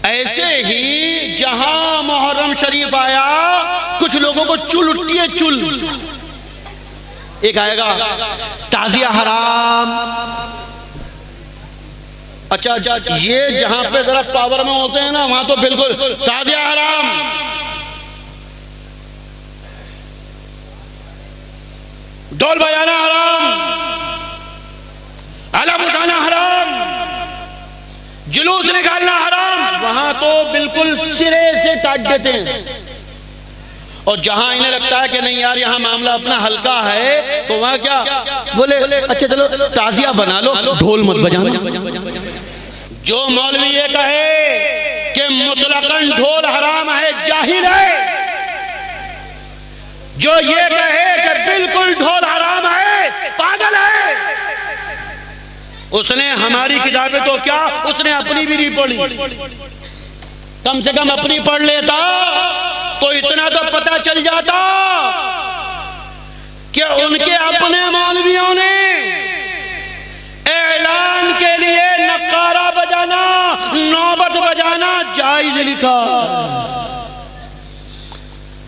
ऐसे ही जहां मुहर्रम शरीफ आया, कुछ लोगों को चुल उठती है, चुल। एक आएगा ताजिया हराम। अच्छा, ये जहां पे जरा पावर में होते हैं ना, वहां तो बिल्कुल ताजिया हराम। ढोल बजाना हराम, अलम उठाना हराम, जुलूस निकालना हराम। वहां तो बिल्कुल सिरे से काट देते हैं। और जहां इन्हें लगता है कि नहीं यार यहाँ मामला अपना हल्का है, तो वहां क्या बोले, अच्छा चलो ताजिया बना लो, ढोल मत बजाना। जो मौलवी ये कहे कि मुतलकन ढोल हराम है, जाहिल है। जो ये कहे कि बिल्कुल ढोल हराम है, पागल है। उसने हमारी किताबें तो क्या, उसने अपनी भी नहीं पढ़ी। कम से कम अपनी पढ़ लेता तो इतना तो पता चल जाता कि उनके अपने मौलवियों ने ऐलान के लिए नक्कारा बजाना, नौबत बजाना जायज लिखा।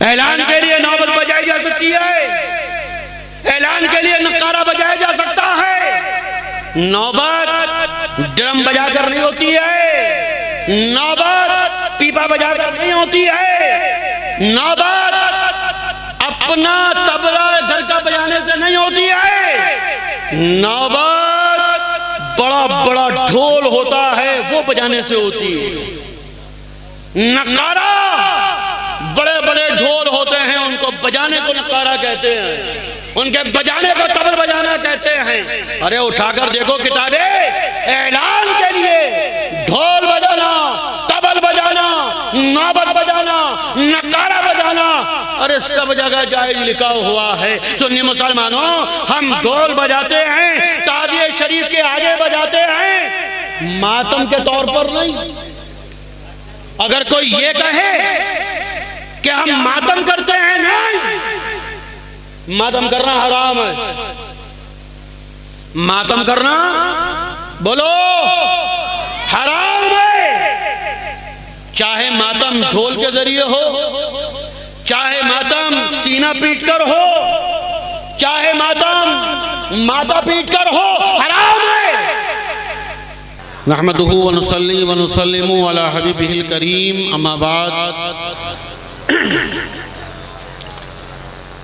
ऐलान के लिए नौबत बजाई जा सकती है, ऐलान के लिए नक्कारा बजाया जा सकता है। नौबत ड्रम बजाकर नहीं होती है, नौबत पीपा बजाकर नहीं होती है, नौबत अपना तबला घर का बजाने से नहीं होती है। नौबत बड़ा बड़ा ढोल होता है, वो बजाने से होती है। नक्कारा बड़े बड़े ढोल होते हैं, उनको बजाने को नक्कारा कहते हैं, उनके बजाने को तबल बजाना कहते हैं। अरे उठाकर देखो किताबें, ऐलान के लिए ढोल बजाना, तबल बजाना, नौबत बजाना, नक्कारा बजाना, अरे सब जगह जायज लिखा हुआ है। सुन्नी मुसलमानों, हम ढोल बजाते हैं, ताज़िए शरीफ के आगे बजाते हैं, मातम के तौर पर नहीं। अगर कोई ये कहे कि हम मातम करते हैं, नहीं, मातम करना हराम है। मातम करना बोलो हराम है। चाहे मातम ढोल के जरिए हो, चाहे मातम सीना पीट कर हो, चाहे मातम माथा पीट कर हो, हराम है। नहमदुहु व नुसल्ली व नुसल्लिमु अला हबीबिहिल करीम, अम्मा बाद।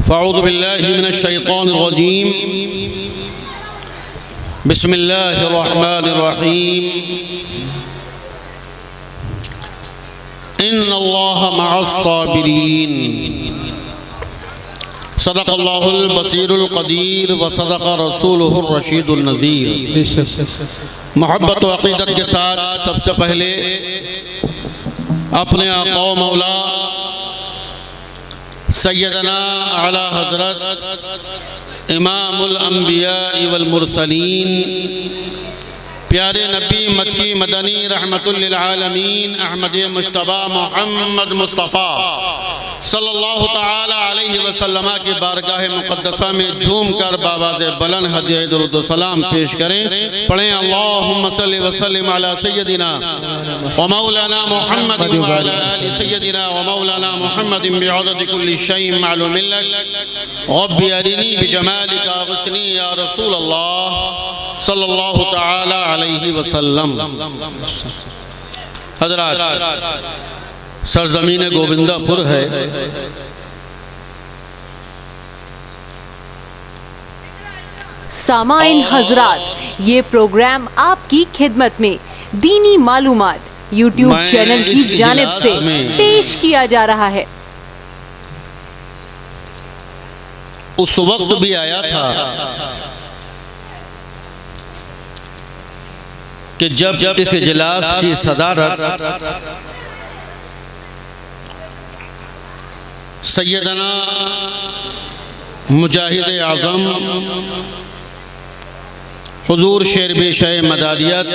फ़अऊज़ु बिल्लाहि मिनश शैतानिर रजीम, बिस्मिल्लाहिर रहमानिर रहीम। इन्नल्लाहा मअस साबिरीन, सदक़ल्लाहुल बसीरुल क़दीर व सदक़ रसूलुहुर रशीदुन नज़ीर। मोहब्बत व अक़ीदत के साथ सबसे पहले अपने आक़ा व मौला सैयदना आला हज़रत इमामुल अंबिया वल मुरसलीन, प्यारे नबी मक्की मदनी रहमतुल लिल आलमीन अहमद मुश्तबा मोहम्मद मुस्तफ़ा सल्लल्लाहु ताला अलैहि वसल्लम की बारगाह मुक़द्दसा में झूम कर बाबाज़े बुलंद हदिया दुरूद सलाम पेश करें। पढ़ें अल्लाहुम्मा सल्लि व सल्लिम अला सय्यदिना व मौलाना मुहम्मद व अला आलि सय्यदिना व मौलाना मुहम्मद बिअदद कुल्ली शैइन मालूम लक रब्बी अरिनी बिजमालिका गस्नी या रसूल अल्लाह सल्लल्लाहु ताला अलैहि वसल्लम। हज़रात, सरजमीन गोविंदापुर है। सामाइन हजरात, ये प्रोग्राम आपकी खिदमत में दीनी मालूमात यूट्यूब चैनल की जानिब से पेश किया जा रहा है। उस वक्त भी आया था कि जब इस इजलास की सदारत सैयदना मुजाहिद आज़म हुजूर शेर बेशय मदारियत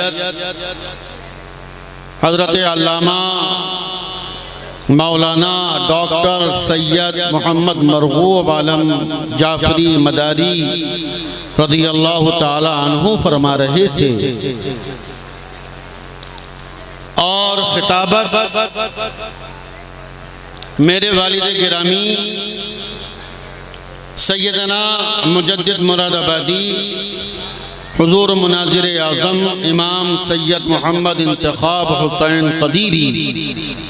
हज़रत अल्लामा मौलाना डॉक्टर सैयद मोहम्मद मरगूब आलम जाफरी मदारी रज़ियल्लाहु ताला अन्हु फरमा रहे थे, और खिताबत मेरे वालिद गिरामी सैयदना मुजद्दिद मुरादाबादी हुजूर मुनाज़िर आज़म इमाम सैयद मोहम्मद इंतखाब हुसैन क़दीरी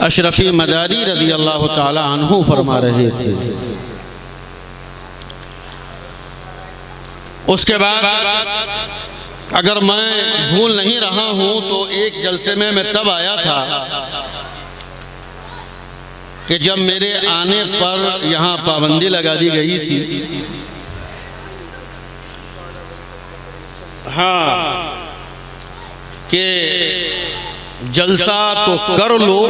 अशरफी मदारी रज़ी अल्लाह ताला अन्हु फरमा रहे थे। उसके बाद अगर मैं भूल नहीं रहा हूँ तो एक जलसे में मैं तब आया था कि जब मेरे आने पर यहाँ पाबंदी लगा दी गई थी। हाँ, कि जलसा तो कर लो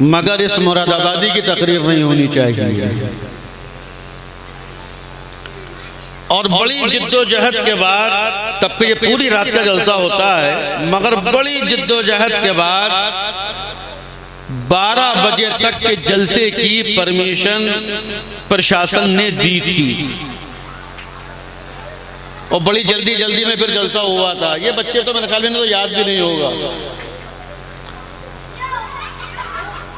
मगर इस मुरादाबादी की तकरीर नहीं होनी चाहिए। और बड़ी जिद्दोजहद के बाद, तब ये पूरी रात का जलसा होता है, मगर बड़ी जिद्दोजहद के बाद 12 बजे तक के जलसे की परमिशन प्रशासन ने दी थी और बड़ी जल्दी जल्दी में फिर जलसा हुआ था। ये बच्चे तो मेरे ख्याल में तो याद भी नहीं होगा।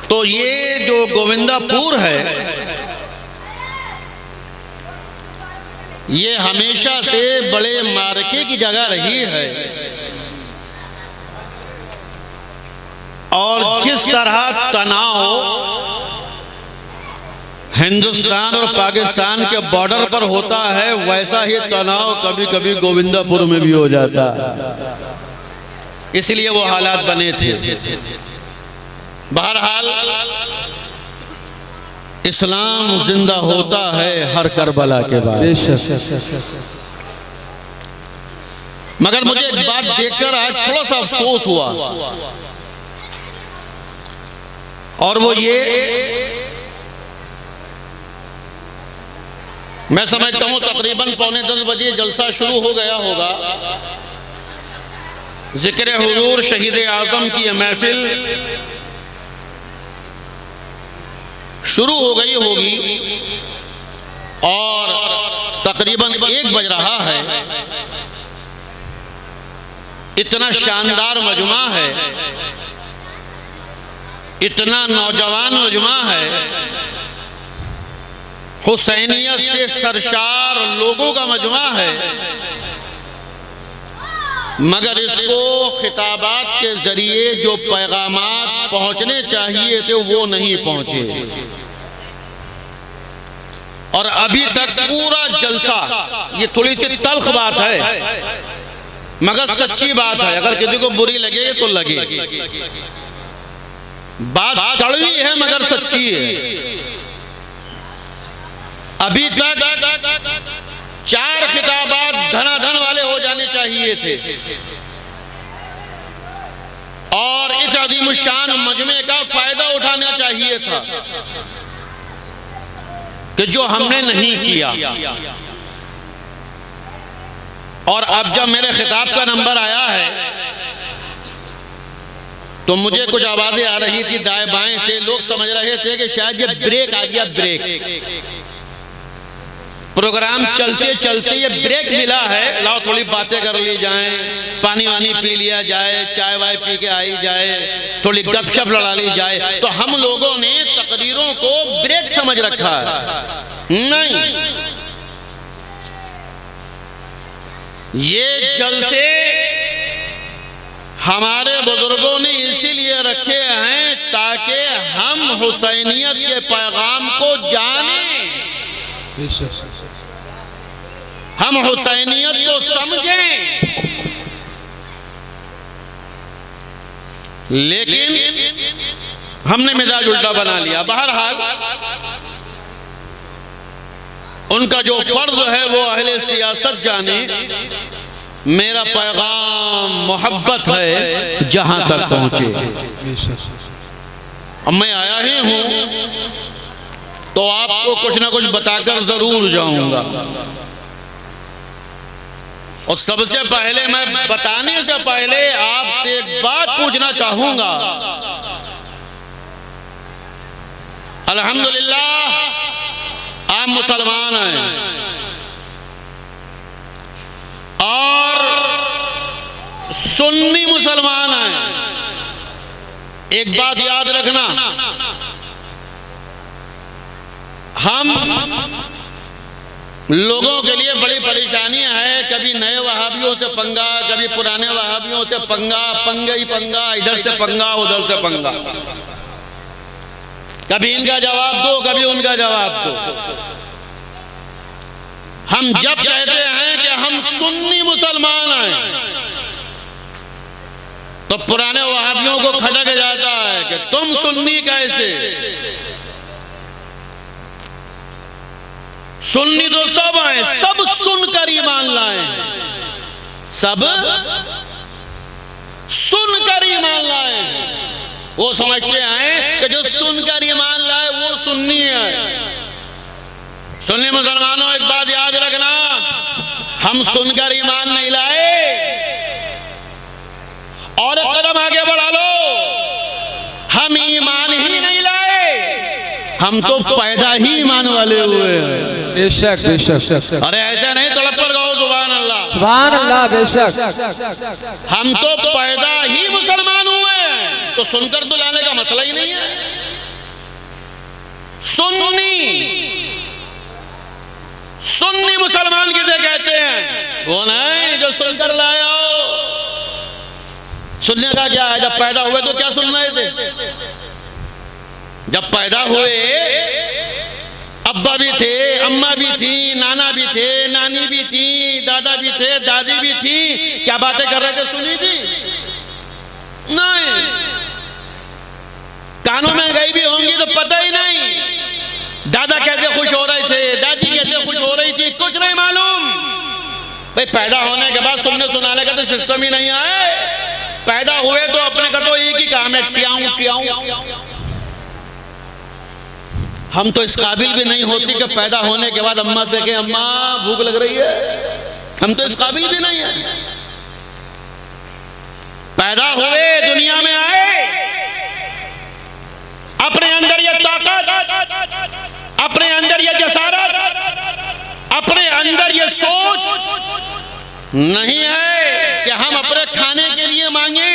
तो ये जो गोविंदापुर है ये हमेशा से बड़े मार्के की जगह रही है और जिस तरह तनाव हिंदुस्तान और पाकिस्तान के बॉर्डर पर होता है वैसा ही तनाव कभी कभी गोविंदापुर में भी हो जाता है, इसलिए वो हालात बने थे। बहरहाल इस्लाम जिंदा होता है हर करबला के बाद। मगर मुझे एक बात देखकर आज थोड़ा सा अफसोस हुआ और वो ये, मैं समझता हूं तकरीबन 9:45 बजे जलसा शुरू हो गया होगा। जिक्र हुजूर शहीद आज़म की महफिल शुरू हो गई होगी और तकरीबन 1 बज रहा है। इतना शानदार मजमा है, इतना नौजवान मजमा है, हुसैनियत से सरशार लोगों का मजमा है, मगर इसको खिताबात के जरिए जो पैगामात पहुंचने चाहिए थे वो नहीं पहुंचे। और अभी तक पूरा जलसा, ये थोड़ी सी तल्ख बात है मगर सच्ची बात है, अगर किसी को बुरी लगे तो लगे, बात कड़वी है मगर सच्ची है। अभी तक 4 खिताबात धनाधन वाले हो जाने चाहिए थे और इस अज़ीमुश्शान मजमे का फायदा उठाना चाहिए था कि जो हमने नहीं किया। और अब जब मेरे खिताब का नंबर आया है तो मुझे कुछ आवाजें आ रही थी दाएं बाएं से, लोग समझ रहे थे कि शायद ये ब्रेक आ गया, ब्रेक प्रोग्राम चलते चलते ये ब्रेक मिला है, लाओ थोड़ी बातें कर ली जाएं, पानी वानी पी लिया जाए, चाय वाय पी के आई जाए, थोड़ी गपशप लड़ा ली जाए। तो हम लोगों ने तकरीरों को ब्रेक समझ रखा है। नहीं, ये जलसे हमारे बुजुर्गों ने इसीलिए रखे हैं ताकि हम हुसैनियत के पैगाम को जानें, हम हुसैनियत को समझें। लेकिन हमने मिजाज उल्टा बना लिया। बहरहाल उनका जो फर्ज है वो अहले सियासत जाने, मेरा पैगाम मोहब्बत है जहां तक पहुंचे। अब मैं आया ही हूं तो आपको कुछ ना कुछ बताकर जरूर जाऊंगा। और सबसे पहले मैं बताने से पहले आपसे एक बात पूछना चाहूंगा। अल्हम्दुलिल्लाह आप मुसलमान हैं और सुन्नी मुसलमान हैं। एक बात याद रखना, हम लोगों के लिए बड़ी परेशानियां है। कभी नए वहाबियों से पंगा, कभी पुराने वहाबियों से पंगा, पंगा ही पंगा, इधर से पंगा उधर से पंगा, कभी इनका जवाब दो कभी उनका जवाब दो। हम जब कहते हैं कि हम सुन्नी मुसलमान हैं तो पुराने वहाबियों को खटक जाता है कि तुम सुन्नी कैसे। सुन्नी तो सब हैं, सब सुनकर ईमान लाए, सब सुनकर ईमान लाए। वो समझते हैं कि जो सुनकर ईमान लाए वो सुन्नी है। सुन्नी मुसलमानों, एक बात याद रखना, हम सुनकर ईमान नहीं लाए। और एक कदम आगे बढ़ा लो, हम ईमान ही नहीं लाए, हम तो पैदा ही ईमान वाले हुए हैं। बेशक बेशक। अरे ऐसा नहीं, तड़प कर कहो सुभान अल्लाह, सुभान अल्लाह। बेशक हम तो पैदा ही मुसलमान हुए हैं, तो सुनकर तो लाने का मसला ही नहीं है। सुन्नी मुसलमान किसे कहते हैं? वो नहीं जो सुनकर लाया हो। सुनने का क्या है? जब पैदा हुए तो क्या सुन रहे थे? जब पैदा हुए अब्बा भी थे, अम्मा भी थी, नाना भी थे, नानी भी थी, दादा भी थे, दादी भी थी। क्या बातें कर रहे थे? सुनी थी? नहीं। कानों में गई भी होंगी तो पता ही नहीं। दादा कैसे खुश हो रहे थे, दादी कैसे खुश हो रही थी, कुछ नहीं मालूम। भाई पैदा होने के बाद सुनने सुनाने का तो सिस्टम ही नहीं आए। पैदा हुए तो अपने का तो एक ही काम है, ट्याऊं ट्याऊं। हम तो इस काबिल भी नहीं होती कि पैदा होने के बाद अम्मा से कहे अम्मा भूख लग रही है। हम तो इस काबिल भी नहीं है। पैदा हुए, दुनिया में आए, अपने अंदर ये ताकत, अपने अंदर ये जसारत, अपने अंदर ये सोच नहीं है कि हम अपने खाने के लिए मांगे,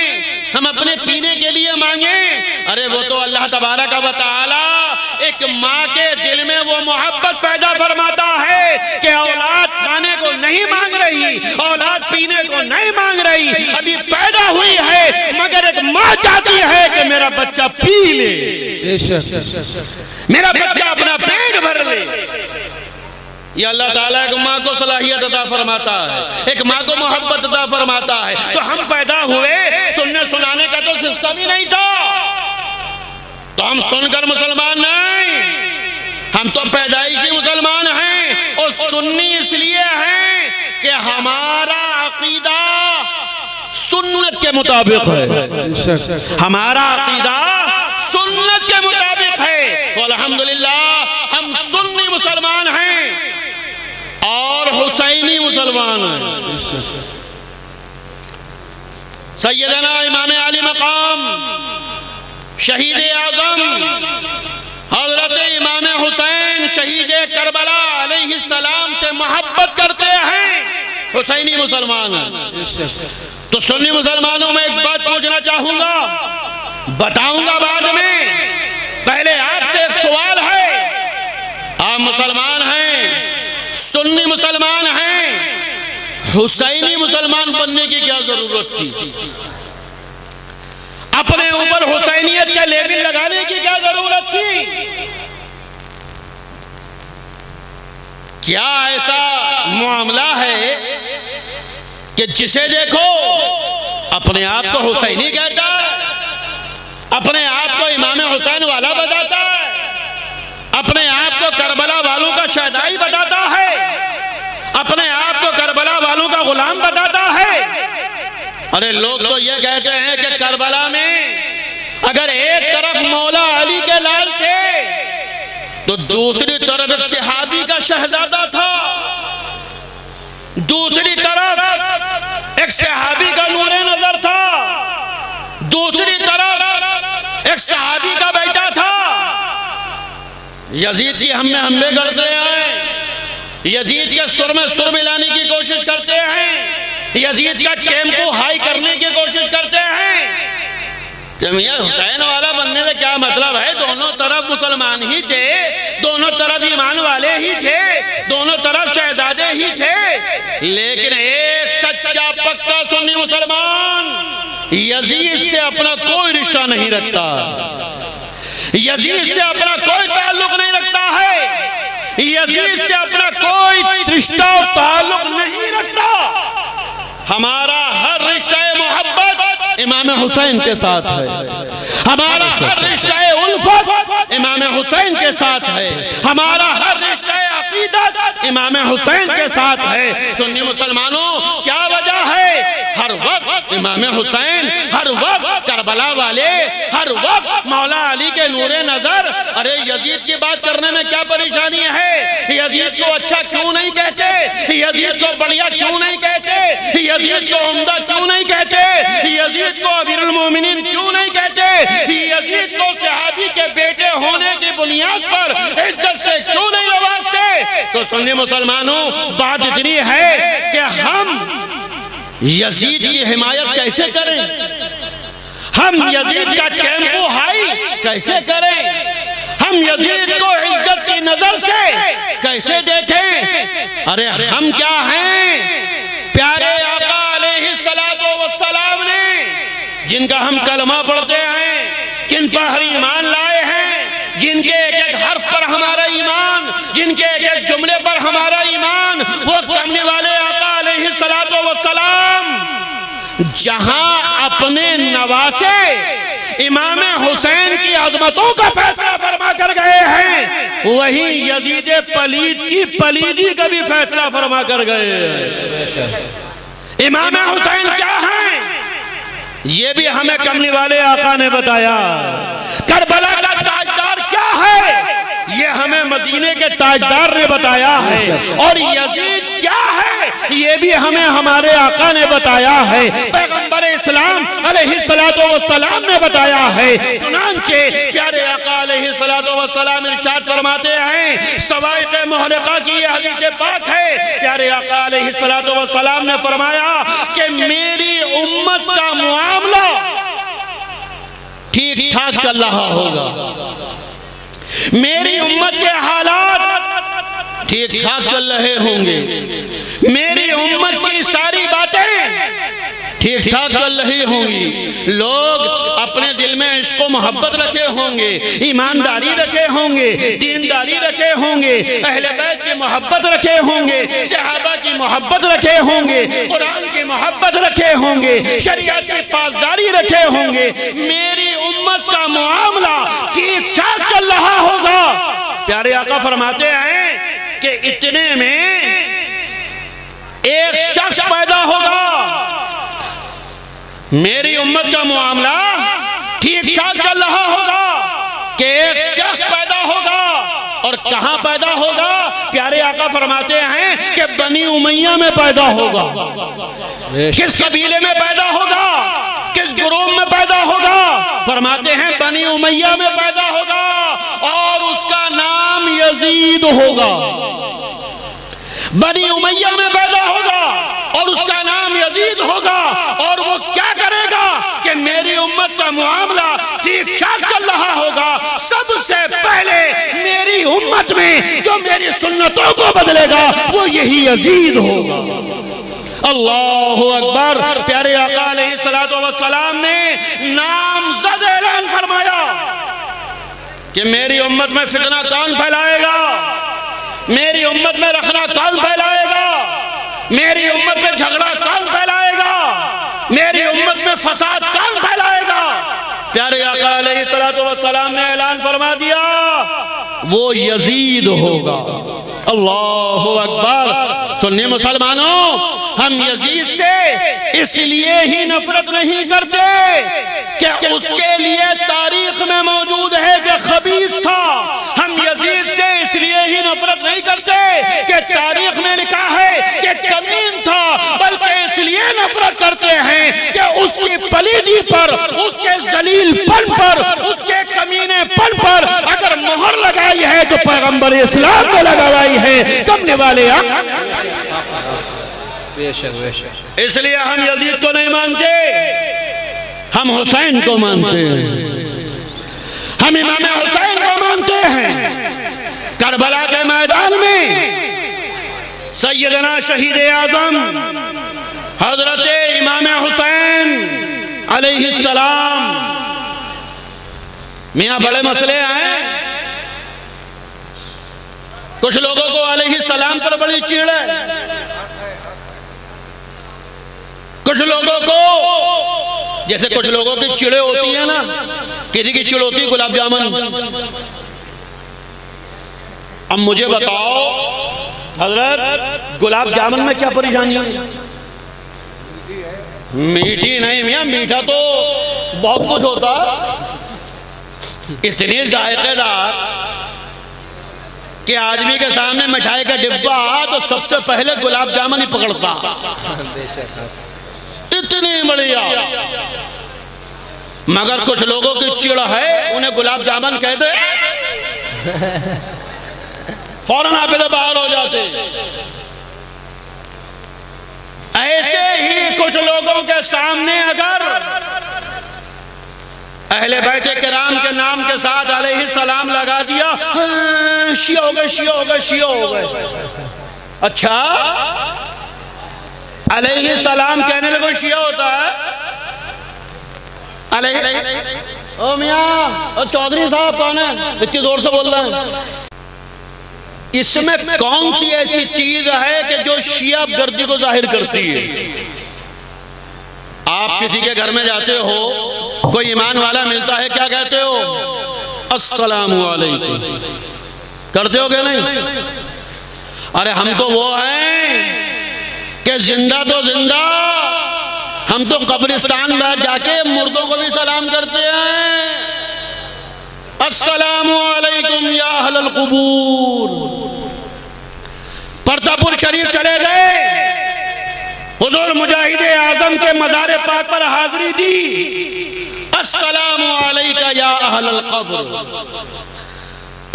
हम अपने पीने के लिए मांगे। अरे वो तो अल्लाह तबारक व तआला एक माँ के दिल में वो मोहब्बत पैदा फरमाता है कि औलाद खाने को नहीं मांग रही, औलाद पीने को नहीं मांग रही, अभी पैदा हुई है, मगर एक माँ चाहती है कि मेरा बच्चा पी ले, मेरा बच्चा अपना पेट भर ले। ये अल्लाह ताला एक माँ को सलाहियत अता फरमाता है, एक माँ को मोहब्बत अता फरमाता है। तो हम पैदा हुए, सुनने सुनाने का तो सिस्टम ही नहीं था, तो हम सुनकर मुसलमान नहीं, हम तो पैदाइशी मुसलमान हैं। और सुन्नी इसलिए हैं कि हमारा अकीदा सुन्नत के मुताबिक है, हमारा अकीदा सुन्नत के मुताबिक है। तो अल्हम्दुलिल्लाह हम सुन्नी मुसलमान हैं और हुसैनी मुसलमान हैं। सैयदना इमाम आली मकाम शहीद आज़म हजरत इमाम हुसैन शहीद करबला अलैहिस्सलाम से मोहब्बत करते हैं, हुसैनी मुसलमान हैं। तो सुन्नी मुसलमानों में एक बात पूछना चाहूंगा, बताऊंगा बाद में। पहले आपसे एक सवाल है, आप मुसलमान हैं, सुन्नी मुसलमान हैं, हुसैनी मुसलमान बनने की क्या जरूरत थी? अपने ऊपर हुसैनियत का लेबल लगाने की क्या जरूरत थी? क्या ऐसा मामला है कि जिसे देखो अपने आप को हुसैनी कहता है, अपने आप को इमाम हुसैन वाला बताता है, अपने आप को करबला वालों का शहदाई बताता है, अपने आप को करबला वालों का गुलाम बताता है। अरे लोग तो ये कहते हैं कि करबला में अगर एक तरफ मौला अली के लाल थे तो दूसरी तरफ एक सहाबी का शहजादा था, दूसरी तरफ एक सहाबी का नूरे नजर था, दूसरी तरफ एक सहाबी का बेटा था। यजीद की हम में हमले करते हैं, यजीद के सुर में सुर मिलाने की कोशिश करते हैं, यजीद का टेम्पो हाई करने की कोशिश करते हैं कि मियां हुसैन वाला बनने से क्या मतलब है, दोनों तरफ मुसलमान ही थे, दोनों तरफ ईमान वाले ही थे, दोनों तरफ शहजादे ही थे, लेकिन एक सच्चा पक्का सुन्नी मुसलमान यजीद से अपना कोई रिश्ता नहीं रखता, यजीद से अपना कोई ताल्लुक नहीं रखता है, यजीद से अपना कोई रिश्ता और ताल्लुक नहीं रखता। हमारा हर रिश्ता मोहब्बत इमाम हुसैन के साथ है, हमारा हर रिश्ता उल्फत इमाम हुसैन के साथ है, हमारा हर रिश्ता अकीदत इमाम हुसैन के साथ है। सुन्नी मुसलमानों, क्या वजह है? हर वक्त इमाम हुसैन, हर वक्त करबला वाले, हर वक्त मौला अली के नूरे नजर। अरे यजीद की बात करने में क्या परेशानी है? यजीद को अच्छा क्यों नहीं कहते? यजीद को बढ़िया क्यों नहीं कहते? यजीद को उम्दा क्यों नहीं कहते? यजीद को अमीरुल मोमिनीन क्यों नहीं कहते? यजीद को सहाबी के बेटे होने की बुनियाद पर इज्जत से क्यों नहीं नवाजते? तो सुन्नी मुसलमानों, बात इतनी है कि हम यजीद की हिमायत कैसे करें, हम यजीद का टेम्पो हाई कैसे करें, हम यजीद को इज्जत की नजर से कैसे देखें? अरे हम क्या हैं? प्यारे आका अलैहिस्सलातो वस्सलाम ने, जिनका हम कलमा पढ़ते हैं, जिन पर हम ईमान लाए हैं, जिनके एक एक हर्फ पर हमारा ईमान, जिनके एक एक जुमले पर हमारा ईमान, वो कमली वाले आका अलैहिस्सलातो वस्सलाम जहां अपने नवासे इमाम हुसैन की अजमतों का फैसला फरमा कर गए हैं, वहीं यजीद पलीद की पलीदी का भी फैसला फरमा कर गए हैं। इमाम हुसैन क्या है, ये भी हमें कमली वाले आका ने बताया। करबला का ताजदार क्या है, ये हमें मदीने के ताजदार ने बताया है। और यजीद क्या है, ये भी हमें हमारे आका ने बताया है, पैगंबर इस्लाम अलैहिस्सलातो वस्सलाम ने बताया है। चुनांचे प्यारे आका अलैहिस्सलातो वस्सलाम इरशाद फरमाते हैं, सवाइक़े मुहल्लिका की ये हदीस पाक है, प्यारे आका अलैहिस्सलातो वस्सलाम ने फरमाया कि मेरी उम्मत का मुआमला ठीक ठाक चल रहा होगा, मेरी उम्मत के हालात ठीक ठाक चल रहे होंगे, मेरी उम्मत की सारी बातें ठीक ठाक चल रही होंगी, लोग अपने दिल में इश्क मोहब्बत रखे होंगे, ईमानदारी रखे होंगे, दीनदारी रखे होंगे, अहले बैत की मोहब्बत रखे होंगे, सहाबा की मोहब्बत रखे होंगे, कुरान की मोहब्बत रखे होंगे, शरीयत की पासदारी रखे होंगे, मेरी उम्मत का मामला ठीक ठाक चल रहा होगा। प्यारे आका फरमाते हैं कि इतने में एक शख्स पैदा होगा, मेरी उम्मत का मामला ठीक ठाक चल रहा होगा कि एक शख्स पैदा होगा। और कहां पैदा होगा? प्यारे आका फरमाते हैं कि बनी उमैया में पैदा होगा। किस कबीले में पैदा होगा? किस ग्रुप में पैदा होगा? फरमाते हैं बनी उमैया में पैदा होगा और उसका नाम यजीद होगा। बनी उमैया में पैदा होगा और उसका नाम यजीद होगा। और वो क्या करेगा कि मेरी उम्मत का मामला ठीक ठाक चल रहा होगा, सबसे पहले मेरी उम्मत में जो मेरी सुन्नतों को बदलेगा वो यही यजीद होगा। अल्लाहु अकबर। प्यारे आका अलैहिस्सलातो वस्सलाम ने नामज़द ऐलान फरमाया कि मेरी उम्मत में फितना कौन फैलाएगा, मेरी उम्मत में रखना कौन फैलाएगा, मेरी उम्मत में झगड़ा कौन फैलाएगा, मेरी उम्मत में फसाद कौन फैलाएगा। प्यारे आका अलैहिस्सलातो वस्सलाम ने ऐलान फरमा दिया वो यजीद होगा। अल्लाहु अकबर। सुन्नी मुसलमानों, हम यजीद से इसलिए ही नफरत नहीं करते कि उसके लिए तारीख में मौजूद है कि खबीस था। हम यजीद से इसलिए ही नफरत नहीं करते कि तारीख में लिखा है कि कमीन था, बल्कि इसलिए नफरत करते हैं कि उसकी पलीदी पर, उसके जलीलपन पर, उसके कमीनेपन पर अगर मोहर लगाई है तो पैगंबर इस्लाम ने लगाई है। कमने वाले बेशक बेशक। इसलिए हम यजीद को नहीं मानते, हम हुसैन को मानते हैं, हम इमाम हुसैन को मानते हैं। करबला के मैदान में सैयदना शहीद आज़म हजरत इमाम हुसैन अलैहिस्सलाम, मियाँ बड़े मसले आए। कुछ लोगों को अलैहिस्सलाम पर बड़ी चिढ़ है, कुछ लोगों को, जैसे कुछ लोगों की चिड़े होती है ना, किसी की चिड़ होती है गुलाब जामुन। अब मुझे बताओ हजरत, गुलाब जामुन में क्या परेशानी है? मीठी नहीं मियाँ, मीठा तो बहुत कुछ होता, इतनी जायकेदार कि आदमी के सामने मिठाई का डिब्बा तो सबसे पहले गुलाब जामुन ही पकड़ता। इतनी बढ़िया। मगर कुछ लोगों की चिड़ है, उन्हें गुलाब जामुन कह दे फौरन आप इधर बाहर हो जाते। ऐसे ही कुछ लोगों के सामने अगर अहले बैत किराम के नाम के साथ अलैहिस्सलाम लगा दिया, शिया हो गए, शिया हो गए, शिया हो गए। अच्छा, अलैहिस्सलाम कहने में कोई शिया होता है? ओ मियाँ, ओ चौधरी साहब कौन है, इतनी जोर से बोल रहे हैं? इसमें कौन सी ऐसी चीज है कि जो शिया गर्दी को जाहिर करती है? आप किसी के घर में जाते हो, कोई ईमान वाला मिलता है, क्या कहते हो? अस्सलामु अलैकुम करते हो क्या नहीं? अरे हम तो वो हैं कि जिंदा तो जिंदा, हम तो कब्रिस्तान में जाके मुर्दों को भी सलाम करते हैं। अस्सलामु अलैकुम या अहलल कुबूर। परतापुर शरीफ चले गए, हुजूर मुजाहिद आजम के मज़ार पाक पर हाजिरी दी। अस्सलामु अलैका या अहलल कब्र,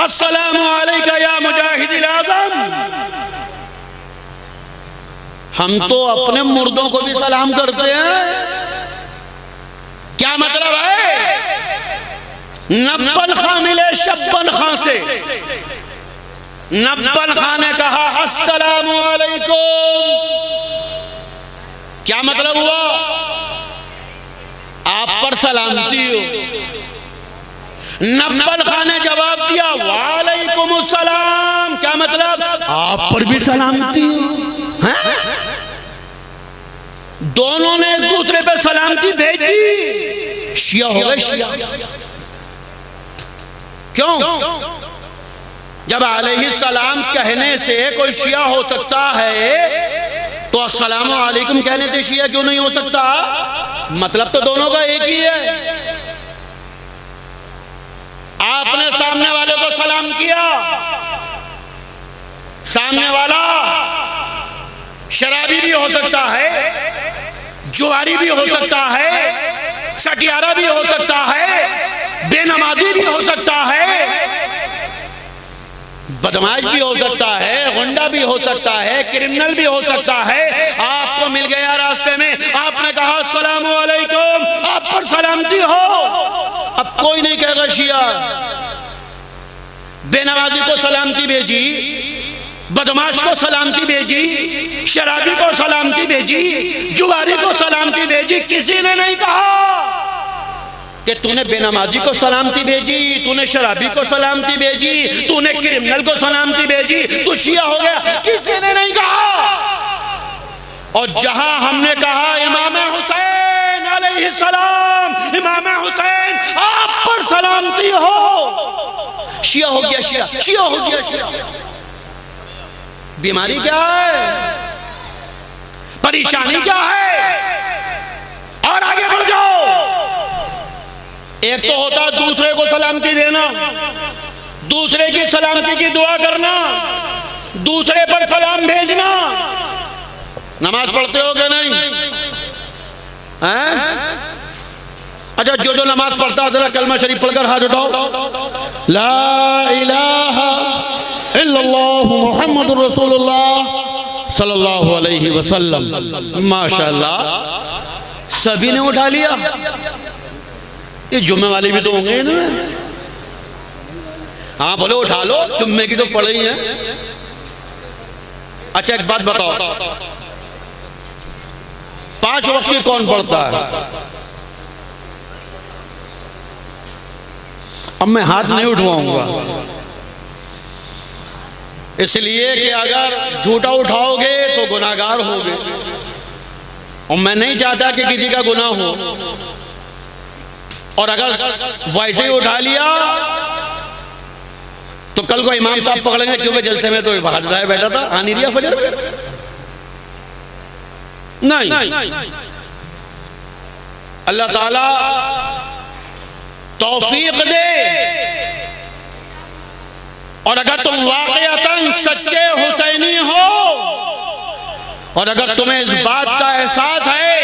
अस्सलामु अलैका या मुजाहिद आजम। हम तो अपने मुर्दों को भी सलाम करते हैं। क्या मतलब है? नब्बन खां मिले शब्बन खां से। नब्बन खां ने कहा अस्सलामु अलैकुम, क्या मतलब हुआ? आप पर सलामती हो। नब्बन खां ने जवाब दिया वालेकुम सलाम, क्या मतलब? आप पर भी सलामती हो। दोनों ने एक दूसरे पे सलामती भेजी, शिया हो गए शिया। क्यों? जब अलैहिस्सलाम कहने से कोई शिया हो सकता है, तो अस्सलामु अलैकुम कहने से शिया क्यों नहीं हो सकता? मतलब तो दोनों का एक ही है। आपने सामने वाले को सलाम किया, सामने वाला शराबी भी हो सकता है, जुआरी भी हो सकता है, सटियारा भी हो सकता है, बेनमाजी भी हो सकता है, बदमाश भी हो सकता है, गुंडा भी हो सकता है, क्रिमिनल भी हो सकता है। आपको मिल गया रास्ते में, आपने कहा अस्सलामु अलैकुम, आप पर सलामती हो। अब कोई नहीं कहेगा शिया। बेनमाजी को सलामती भेजी, बदमाश को सलामती भेजी, शराबी को सलामती भेजी, जुआरी को सलामती भेजी। किसी ने नहीं कहा कि तूने बेनमाजी को सलामती भेजी, तूने शराबी को सलामती भेजी, तूने क्रिमिनल को सलामती भेजी, तू शिया हो गया। किसी ने नहीं कहा। और जहां हमने कहा इमाम हुसैन अलैहिस्सलाम, इमाम हुसैन आप पर सलामती हो, शिया हो गया शिया, शिया हो गया शिया। बीमारी क्या है? परेशानी क्या है? और आगे बढ़ जाओ। एक तो होता है दूसरे को सलामती देना, दूसरे की सलामती की दुआ करना, दूसरे पर सलाम भेजना। नमाज पढ़ते हो क्या नहीं? हैं? अच्छा, जो जो नमाज पढ़ता है जरा कलमा शरीफ पढ़कर हाथ उठाओ। ला इलाहा इल्लल्लाह मुहम्मदुर रसूलुल्लाह सल्लल्लाहु अलैहि वसल्लम। माशाल्लाह, सभी ने उठा लिया। ये जुम्मे वाले भी तो होंगे ना। हाँ बोलो, उठा लो, जुम्मे की तो पढ़ ही है। अच्छा एक बात बताओ, 5 वक्त की कौन पढ़ता है? अब मैं हाथ नहीं उठवाऊंगा, इसलिए कि अगर झूठा उठाओगे तो गुनाहगार होगे, और मैं नहीं चाहता कि किसी का गुनाह हो। और अगर वैसे ही उठा लिया तो कल को इमाम साहब पकड़ेंगे, क्योंकि जलसे में तो बाहर जाए बैठा था, आ नहीं दिया फजर में। नहीं, अल्लाह ताला तौफीक दे। और अगर तुम वाकईतन सच्चे हुसैनी हो, और अगर तुम्हें इस बात का एहसास है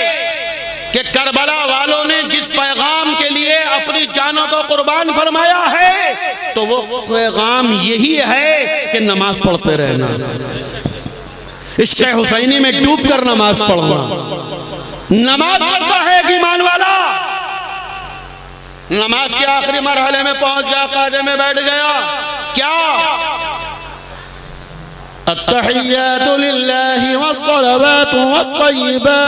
कि करबला वालों ने जिस पैगाम के लिए अपनी जानों को कुर्बान फरमाया है, तो वो पैगाम यही है कि नमाज पढ़ते रहना, इश्क़ हुसैनी में डूब कर नमाज पढ़ना। नमाज पढ़ता है कि ईमान वाला नमाज के आखिरी मरहले में पहुंच गया, काजे में बैठ गया, क्या अत्तहिय्यातु लिल्लाहि वस्सलावातु वत्तय्यिबात,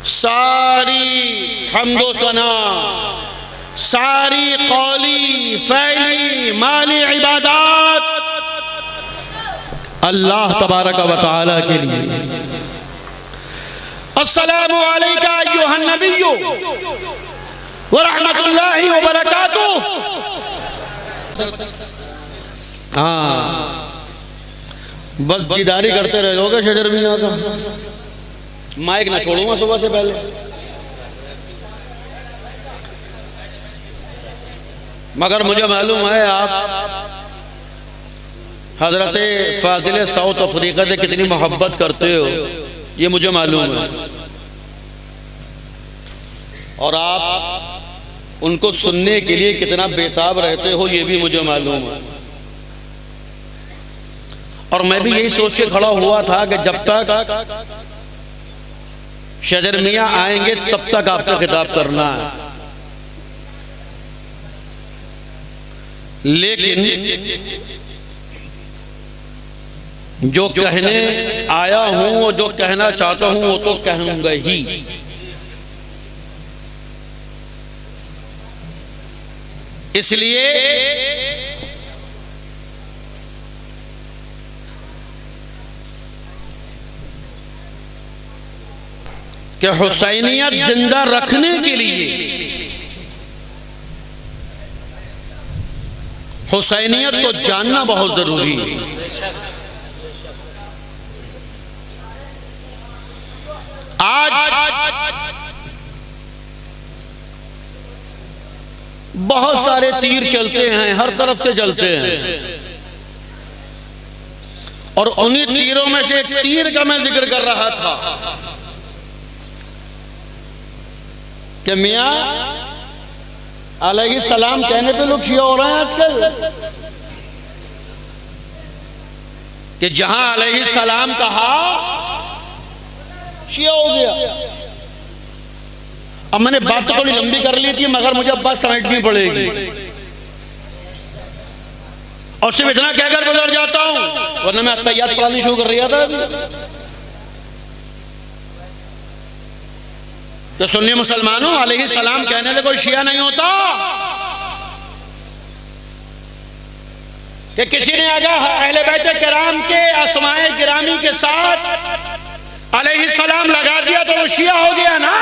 सारी हम्दो सना, सारी कौली फ़ैली माली इबादत अल्लाह तबारक व तआला के लिए। अस्सलामु अलैका अय्युहन नबिय्यु व रहमतुल्लाहि व बरकातुहू। हाँ, बस दीदारी करते रहोगे शजर मियां का। माइक ना छोड़ूंगा सुबह से पहले। मगर मुझे मालूम है आप हजरत फाजिल साउथ अफ्रीका से कितनी मोहब्बत करते हो, ये मुझे मालूम है। और आप उनको सुनने के लिए कितना बेताब रहते हो, ये भी मुझे मालूम है। और मैं भी यही सोच के खड़ा हुआ था कि जब तक शजर मियां आएंगे तब तक आपसे खिताब करना है। लेकिन जो कहने आया हूं और जो कहना चाहता हूं वो तो कहूंगा ही। इसलिए कि हुसैनियत जिंदा रखने के लिए, हुसैनियत को जानना बहुत जरूरी है। आज बहुत सारे तीर चलते हैं, हर तरफ से चलते हैं, और उन्हीं तीरों में से एक तीर का मैं जिक्र कर रहा था कि मियां अलैहिस्सलाम कहने पे लोग शिया हो रहे हैं आजकल, कि जहां अलैहिस्सलाम कहा शिया हो गया। अब मैंने बात तो थोड़ी लंबी कर ली थी, मगर मुझे बात समझनी पड़ेगी, और सिर्फ इतना कहकर गुजर जाता हूं, वरना मैं तैयार पढ़ानी शुरू कर रहा था अभी। तो सुन्नी मुसलमानों, अलैहिस्सलाम कहने से कोई शिया नहीं होता। कि किसी ने अगर अहले बैत किराम के अस्माए गिरामी के साथ अलैहिस्सलाम लगा दिया तो वो शिया हो गया ना।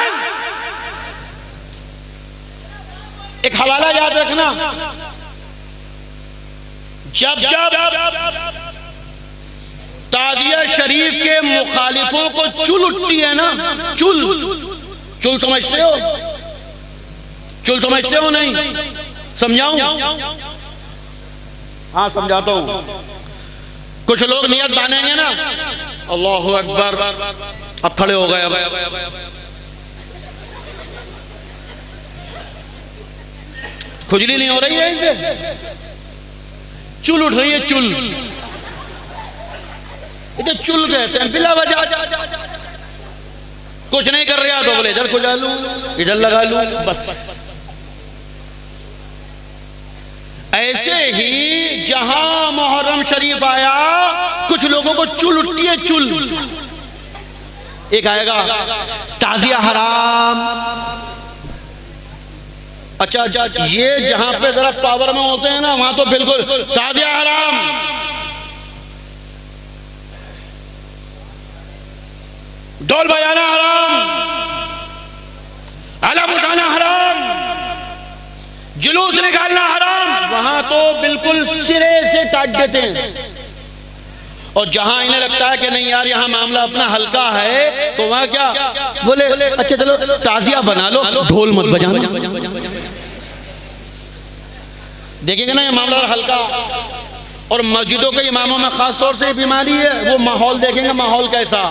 एक हवाला याद रखना, जब जब ताज़िया शरीफ के मुखालिफों को चुल उठती है ना, चुल समझते हो? चुल समझते हो? नहीं समझाऊं? हाँ समझाता हूं। कुछ लोग नियत बांधेंगे ना, अल्लाहु अकबर, अब खड़े हो गए, अब खुजली नहीं हो रही है इसे? चुल उठ रही है, चुल, इधर चुल कहते हैं, बिला वजह कुछ नहीं कर रहा तो बोले इधर खुजा लूं, इधर लगा लूं, बस। ऐसे ही जहां मुहर्रम शरीफ आया, कुछ लोगों को चुल उठती है, चुल। एक आएगा ताजिया हराम। अच्छा, ये जहां पे जरा पावर में होते हैं ना, वहां तो बिल्कुल ताजिया हराम। ढोल बजाना हराम, अलम उठाना हराम, जुलूस निकालना हराम। वहां तो बिल्कुल सिरे से काट देते हैं। और जहां इन्हें लगता है कि नहीं यार यहाँ मामला अपना हल्का है, तो वहां क्या बोले, अच्छा चलो ताजिया बना लो, ढोल मत बजाना। देखेंगे ना ये मामला हल्का। और मस्जिदों के इमामों में खास तौर से बीमारी है, वो माहौल देखेंगे, माहौल कैसा।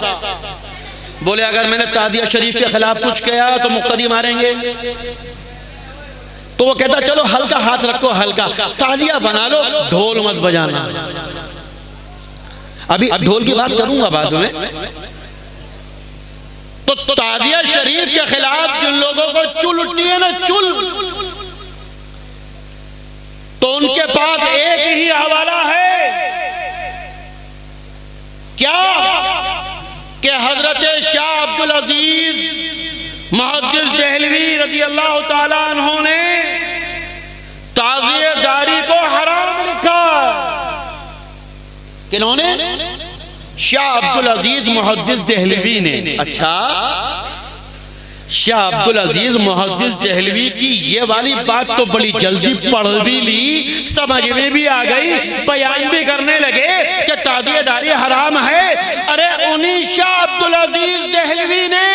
बोले अगर मैंने ताजिया शरीफ के खिलाफ कुछ किया तो मुक्तदी मारेंगे, तो वो कहता चलो हल्का हाथ रखो, हल्का ताजिया बना लो, ढोल मत बजाना। अभी ढोल की बात करूंगा बाद में। तो ताजिया शरीफ के खिलाफ जिन लोगों को चुल उठती है ना, चुल, तो उनके पास एक ही हवाला है, क्या कि हजरत शाह अब्दुल अजीज मुहद्दिस देहलवी रजी अल्लाह ताला अन्हु ने ताज़ियेदारी को हराम लिखा। किन्होंने? शाह अब्दुल अजीज मुहद्दिस देहलवी ने। अच्छा, शाह अब्दुल अजीज मुहद्दिस देहलवी की ये वाली बात तो बड़ी जल्दी पढ़ भी ली, समझ में भी आ गई, बयान भी करने लगे कि ताज़ियेदारी हराम है। अरे उन्हीं शाह अब्दुल अजीज देहलवी ने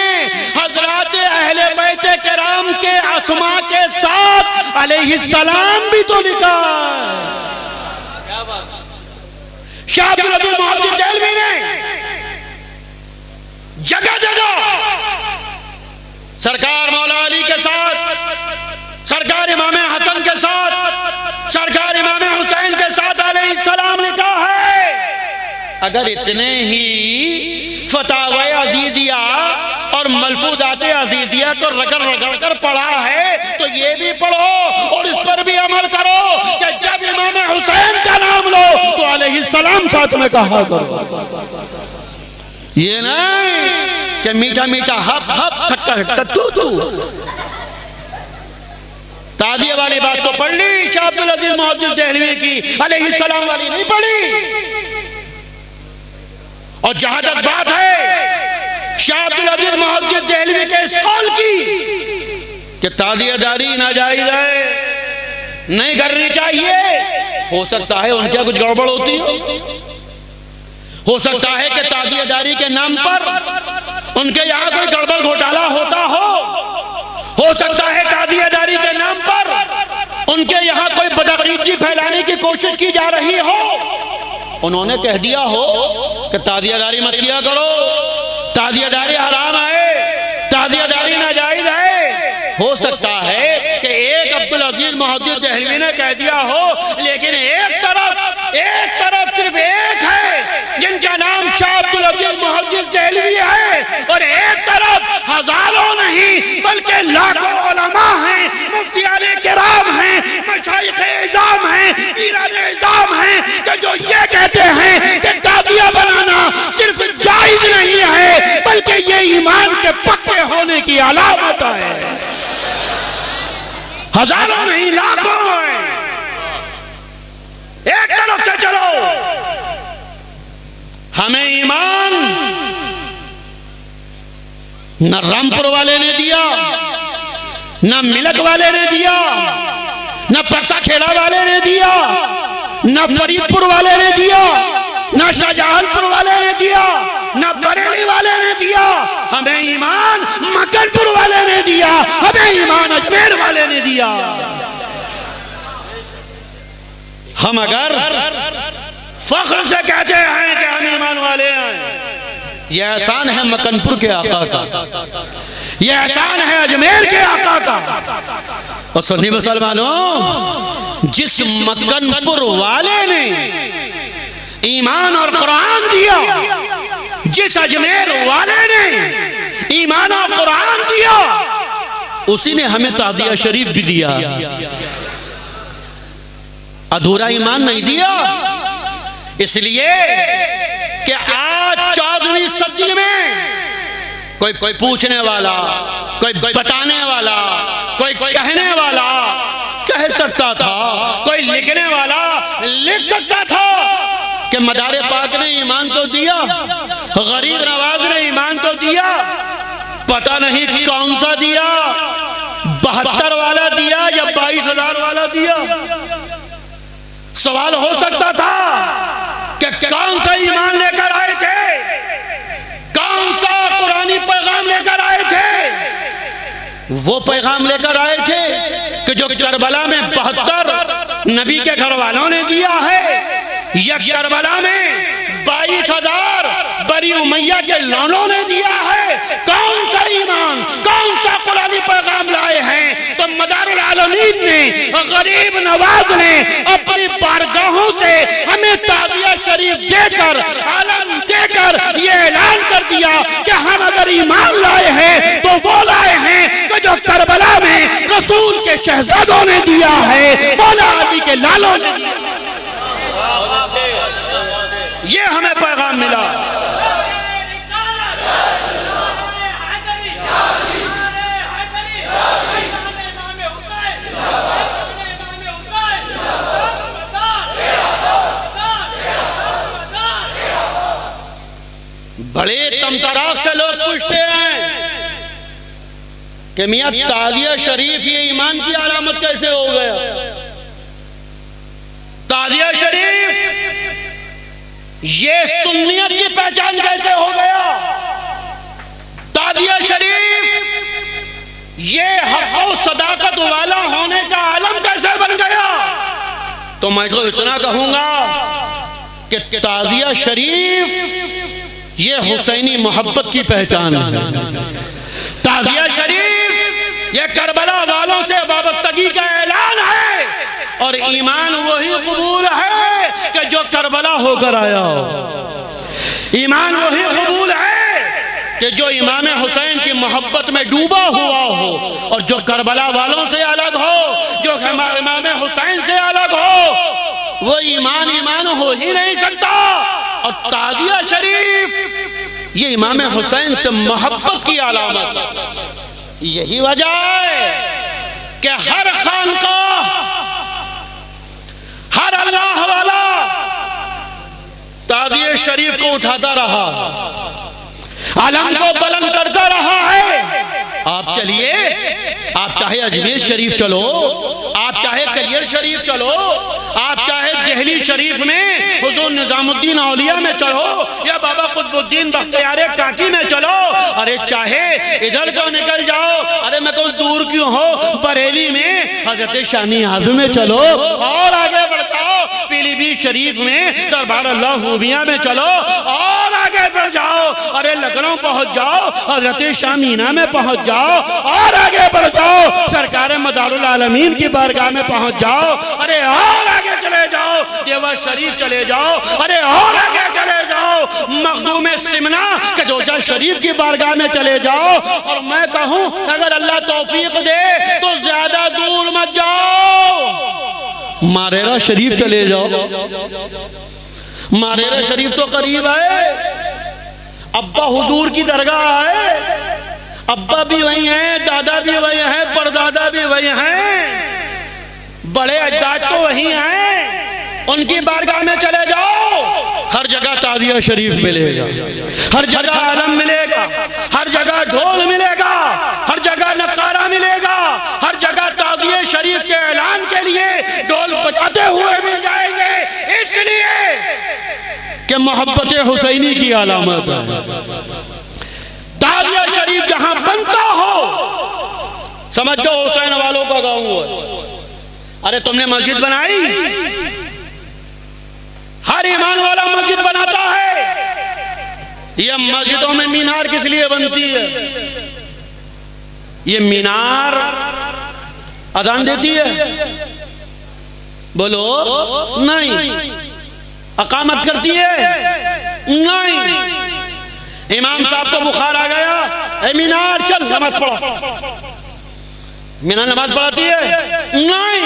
हजरात अहले बैत किराम के अस्मा के साथ अलैहिस्सलाम भी तो लिखा। शाह अब्दुल अजीज मुहद्दिस देहलवी ने जगह जगह सरकार मौला अली के साथ, सरकार इमाम हसन के साथ, सरकार इमाम हुसैन के साथ अलैहिस्सलाम लिखा है। अगर इतने ही फतावा अजीजिया और मलफूजात अजीजिया को रगड़ रगड़ कर पढ़ा है, तो ये भी पढ़ो और इस पर भी अमल करो कि जब इमाम हुसैन का नाम लो तो अलैहिस्सलाम साथ में कहा करो। ये नहीं कि मीठा मीठा हप हप खट्टा खट्टा तू तू। ताजिया वाली बात तो पढ़ ली शाह अब्दुल अजीज मुहद्दिस देहलवी की, अलैहिस्सलाम वाली नहीं पढ़ी। और जहां तक बात है शाह अब्दुल अजीज मुहद्दिस देहलवी के इस कौल की कि ताजियादारी नाजायज है, नहीं करनी चाहिए, हो सकता है उनके कुछ गड़बड़ होती हो सकता है कि ताजियादारी के नाम पर उनके यहाँ कोई गड़बड़ घोटाला होता हो सकता है ताजियादारी के नाम पर उनके यहाँ कोई बदअकीदगी फैलाने की कोशिश की जा रही हो। उन्होंने कह दिया हो कि ताजियादारी मत किया करो, ताजियादारी हराम है, ताजियादारी नाजायज है। हो सकता है कि एक अब्दुल अजीज मुहद्दिस देहलवी ने कह दिया हो, लेकिन एक तरफ सिर्फ एक है जिनका नाम शाह अब्दुल अजीज मुहद्दिस देहलवी है, और एक तरफ हजारों नहीं बल्कि लाखों उलमा हैं, मुफ्तियाने किराम हैं, मशाइखे इज़ाम हैं, पीराने इज़ाम हैं कि जो ये कहते हैं कि ताजिया बनाना सिर्फ जायज नहीं है बल्कि ये ईमान के पक्के होने की अलामत है। हजारों नहीं लाखों हैं। एक तरफ से चलो, हमें ईमान न रामपुर वाले ने दिया, न मिलक वाले ने दिया, न परसा खेड़ा वाले ने दिया, न फरीदपुर वाले ने दिया, न शाहजहांपुर वाले ने दिया, न बरेली वाले ने दिया। हमें ईमान मक्कनपुर वाले ने दिया, हमें ईमान अजमेर वाले ने दिया। हम अगर फख्र से कहते हैं कि हम ईमान वाले हैं, यह एहसान है मक्कनपुर के आका का, यह एहसान है अजमेर के आका का। और सुन्नी मुसलमानों, जिस मक्कनपुर वाले ने ईमान और कुरान दिया, जिस अजमेर वाले ने ईमान और कुरान दिया, उसी ने हमें ताज़िया शरीफ भी दिया। अधूरा ईमान नहीं दिया। इसलिए कि आज 14वीं सदी में कोई पूछने वाला, कोई बताने वाला, कोई कहने वाला कह सकता था, कोई लिखने वाला लिख सकता था कि मदारे पाक ने ईमान तो दिया, गरीब नवाज ने ईमान तो दिया, पता नहीं कौन सा दिया, 72 वाला दिया या 22,000 वाला दिया। सवाल हो सकता था कि कौन सा ईमान लेकर आए थे, कौन सा कुरानी पैगाम लेकर आए थे। वो पैगाम लेकर आए थे कि जो करबला में 72 नबी के घर वालों ने दिया है, या करबला में 22,000 बनी उमैया के लौंडों ने दिया है। कौन सा ईमान, कौन सा कुरानी पैगाम लाए हैं? तो मदारुल आलमीन ने, गरीब नवाज ने अपनी बारगाहों से हमें ताज़िया शरीफ देकर, आलम देकर ये ऐलान कर दिया कि हम अगर ईमान लाए हैं तो वो लाए हैं कि जो करबला में रसूल के शहजादों ने दिया है, मौला अली के लालों ने दिया। ये हमें पैगाम मिला। बड़े तमतराक से लोग पूछते हैं कि मियां ताज़िया शरीफ ये ईमान की अलामत कैसे हो गया? ताज़िया शरीफ ये सुन्नियत की पहचान कैसे हो गया? ताज़िया शरीफ ये हक और सदाकत वाला होने का आलम कैसे बन गया? तो मैं तो इतना कहूंगा कि ताज़िया शरीफ ये हुसैनी मोहब्बत की पहचान है। ताज़िया शरीफ ये करबला वालों से वाबस्तगी का ऐलान है, और ईमान वही कबूल है कि जो करबला होकर आया हो। ईमान वही कबूल है कि जो इमाम हुसैन की मोहब्बत में डूबा हुआ हो, और जो करबला वालों से अलग हो, जो इमाम हुसैन से अलग हो, वो ईमान हो ही नहीं सकता। और ताज़िया शरीफ ये इमाम हुसैन से मोहब्बत की अलामत। यही वजह है कि हर खानकाह, हर अल्लाह वाला ताज़िया शरीफ को उठाता रहा, आलम को बुलंद करता रहा है। आप चलिए, आप चाहे अजमेर शरीफ चलो, आप चाहे कलियर शरीफ चलो, आप चाहे दिल्ली शरीफ में हुजूर निजामुद्दीन औलिया में चलो, या बाबा कुतुबुद्दीन बख्तियार काकी में चलो, अरे चाहे इधर को निकल जाओ, अरे मैं तो दूर क्यों हो, बरेली में हजरत शानी आज़म में चलो, और आगे बढ़ जाओ पीलीभीत शरीफ में दरबार अल्लाह खूबिया में चलो, और आगे बढ़ जाओ, अरे लखनऊ पहुंच जाओ, हजरत शाह मीना में पहुंच जाओ, और आगे बढ़ जाओ सरकार मदारुल आलमीन की बारगाह में पहुंच जाओ, अरे और आगे चले जाओ देवा शरीफ चले जाओ, अरे और आगे चले जाओ मखदूम सिमना कजोजा शरीफ की बारगाह में चले जाओ। और मैं कहूं अगर अल्लाह तौफीक दे तो ज्यादा दूर मत जाओ, मारेरा शरीफ चले जाओ। मारेरा शरीफ तो करीब है, अब्बा हुजूर की दरगाह है, अब्बा भी वही हैं, दादा भी वही हैं, परदादा भी वही हैं, बड़े अजदाद तो वही हैं, उनकी बारगाह में चले जाओ, हर जगह ताज़िया शरीफ मिलेगा, हर जगह आलम मिलेगा, हर जगह ढोल मिलेगा, हर जगह नकारा मिलेगा, हर जगह ताज़िया शरीफ के ऐलान के लिए ढोल बजाते हुए मिल जाएंगे। इसलिए कि मोहब्बत हुसैनी की अलामत है। ताज़िया शरीफ जहां बनता हो, समझ जाओ हुसैन वालों का गांव है। अरे तुमने मस्जिद बनाई, हर ईमान वाला मस्जिद बनाता है। ये मस्जिदों में मीनार किस लिए बनती है? ये मीनार अजान देती है, बोलो नहीं। अकामत करती है नहीं। इमाम साहब को बुखार आ गया, ए मीनार चल नमाज पढ़ा। मीनार नमाज पढ़ाती है नहीं।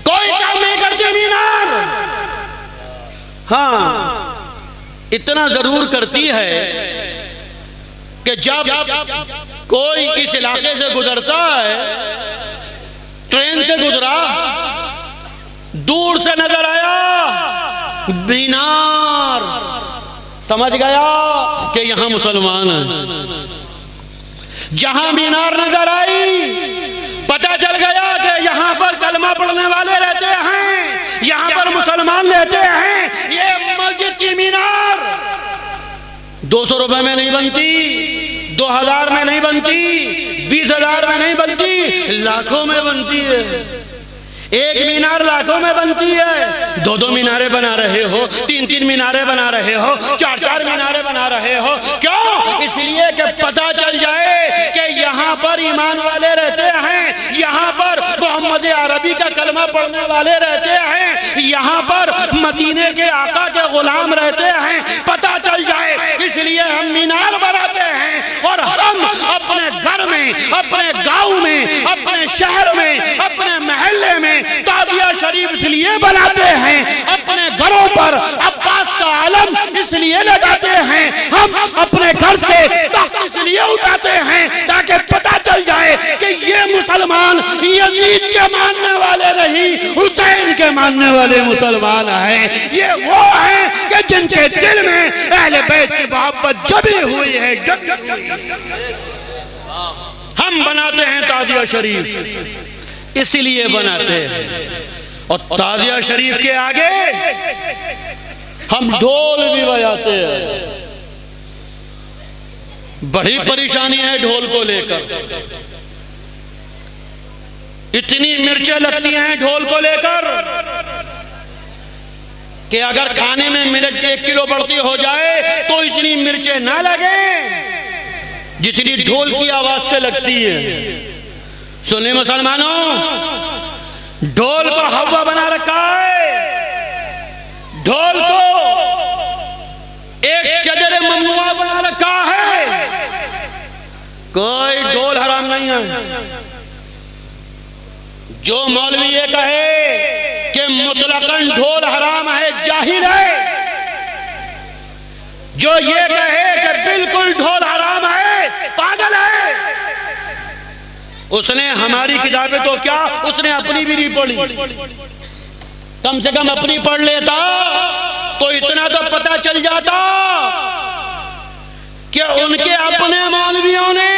कोई काम नहीं करती मीनार। हाँ, इतना जरूर करती है कि जब कोई इस इलाके से गुजरता है, ट्रेन से गुजरा, दूर से नजर आया मीनार, समझ गया कि यहां मुसलमान है। जहां मीनार नजर आई, पता चल गया कि यहां पर कलमा पढ़ने वाले रहते हैं, यहां पर मुसलमान रहते हैं। ये मस्जिद की मीनार 200 रुपए में नहीं बनती, 2000 में नहीं बनती, 20,000 में नहीं बनती, लाखों में बनती है। एक मीनार लाखों में बनती है। 2-2 मीनारे बना रहे हो, 3-3 मीनारे बना रहे हो, 4-4 मीनारे बना रहे हो। क्यों? इसलिए कि पता चल जाए कि यहाँ पर ईमान वाले रहते हैं, यहाँ पर मोहम्मद अरबी का कलमा पढ़ने वाले रहते हैं, यहाँ पर मदीने के आका के गुलाम रहते हैं। पता चल जाए, इसलिए हम मीनार बनाते हैं। और हम अपने घर में, अपने गांव में, अपने शहर में, अपने महल्ले में ताजिया शरीफ इसलिए बनाते हैं, अपने घरों पर अब्बास का आलम इसलिए लगाते हैं, हम अपने घर से तख्त इसलिए उठाते हैं ताकि पता चल जाए कि ये मुसलमान यजीद के मानने वाले नहीं, हुसैन के मानने वाले मुसलमान हैं। ये वो हैं कि जिनके दिल में अहले बैत की मोहब्बत जमी हुई है। हम बनाते हैं ताजिया शरीफ इसीलिए बनाते हैं। और ताजिया शरीफ के आगे हम ढोल भी बजाते हैं। बड़ी परेशानी है ढोल को लेकर। इतनी मिर्चें लगती हैं ढोल को लेकर कि अगर खाने में मिर्च 1 किलो बढ़ती हो जाए तो इतनी मिर्चें ना लगे जितनी ढोल की आवाज से लगती है। सुनिए मुसलमानों, ढोल को हवा बना रखा है, ढोल को एक शजर ममनुआ बना रखा है। कोई ढोल हराम नहीं है। जो मौलवी ये कहे कि मुतलकन ढोल हराम है, जाहिल है। जो ये कहे कि बिल्कुल ढोल हराम है, पागल है। उसने हमारी किताबें तो क्या, उसने अपनी भी नहीं पढ़ी। कम से कम अपनी पढ़ लेता तो इतना तो पता चल जाता कि उनके अपने मौलवियों ने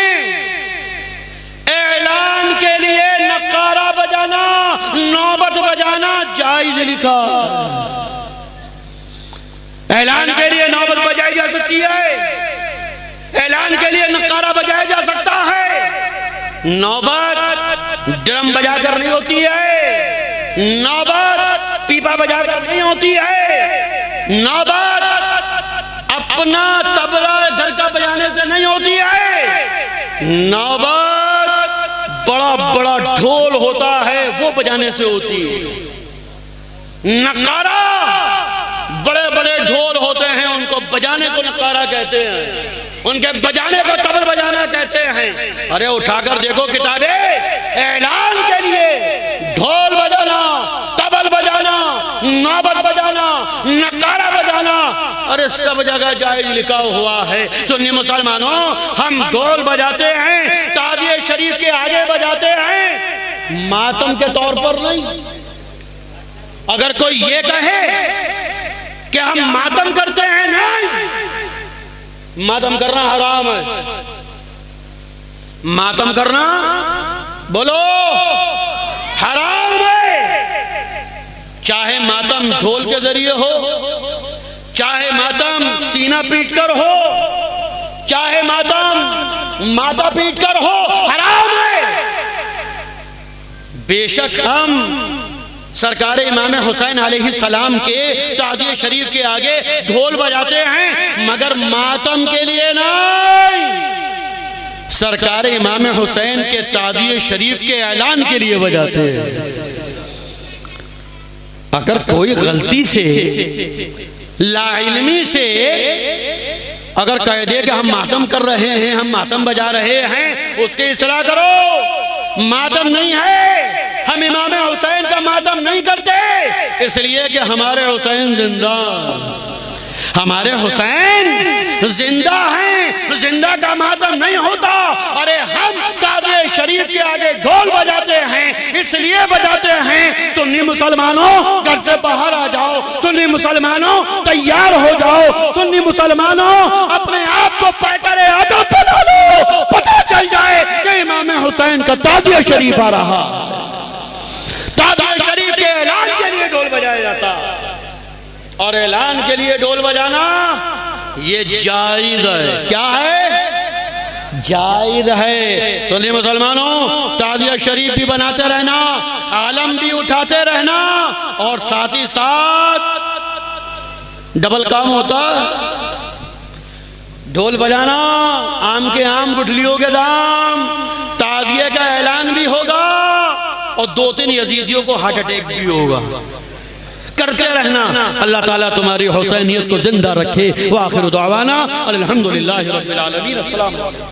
ऐलान के लिए नक्कारा बजाना, नौबत बजाना जायज लिखा। ऐलान के लिए नौबत बजाई जा सकती है, ऐलान के लिए नक्कारा बजाया जा सकता है। नौबत ड्रम बजाकर नहीं होती है, नौबत पीपा बजाकर नहीं होती है, नौबत अपना तबला घर का बजाने से नहीं होती है। नौबत बड़ा बड़ा ढोल होता है वो बजाने से होती है। नक्कारा बड़े बड़े ढोल होते हैं, उनको बजाने को नक्कारा कहते हैं, उनके बजाने को तबल बजाना कहते हैं। अरे उठाकर देखो किताबें, ऐलान के लिए ढोल बजाना, तबल बजाना, नौबत बजाना, नक्कारा बजाना, अरे सब जगह जायज लिखा हुआ है। सुन्नी मुसलमानों, हम ढोल बजाते हैं, ताजिए शरीफ के आगे बजाते हैं, मातम के तौर पर नहीं। अगर कोई ये कहे कि हम मातम करते हैं, नहीं, मातम करना हराम है। मातम करना बोलो हराम है। चाहे मातम ढोल के जरिए हो, चाहे मातम सीना पीटकर हो, चाहे मातम माथा पीटकर हो, हराम है। बेशक हम सरकार इमाम हुसैन अलैहिस्सलाम के ताज़िए शरीफ के आगे ढोल बजाते हैं, मगर मातम के लिए नहीं, सरकार इमाम हुसैन के ताज़िए शरीफ के ऐलान के लिए बजाते हैं। अगर कोई गलती से लाइल्मी से अगर कह दे कि हम मातम कर रहे हैं, हम मातम बजा रहे हैं, उसकी इस्लाह करो। मातम नहीं है, हम इमाम हुसैन का मातम नहीं करते, इसलिए कि हमारे हुसैन जिंदा, हमारे हुसैन जिंदा हैं, जिंदा का मातम नहीं होता। अरे हम ताज़िए शरीफ के आगे ढोल बजाते हैं, इसलिए बजाते हैं सुन्नी मुसलमानों घर से बाहर आ जाओ, सुन्नी मुसलमानों तैयार हो जाओ, सुन्नी मुसलमानों अपने आप को पैकरे अदब बना लो, पता चल जाए कि इमाम हुसैन का ताज़िए शरीफ आ रहा। ताज़िए शरीफ के ऐलान के लिए ढोल बजाया जाता, और ऐलान के लिए ढोल बजाना ये जायज है। क्या है? जायज है। सुनिए मुसलमानों, ताज़िया शरीफ भी बनाते रहना, आलम भी उठाते रहना, और साथ ही साथ डबल काम होता, ढोल बजाना, आम के आम गुठलियों के दाम, ताज़िया का ऐलान भी होगा, और 2-3 यजीदियों को हार्ट अटैक भी होगा। करते रहना। अल्लाह ताला तुम्हारी हुसैनियत को जिंदा रखे। व आखिर दुआवाना अल्हम्दुलिल्लाहि रब्बिल आलमीन। अस्सलाम वालेकुम।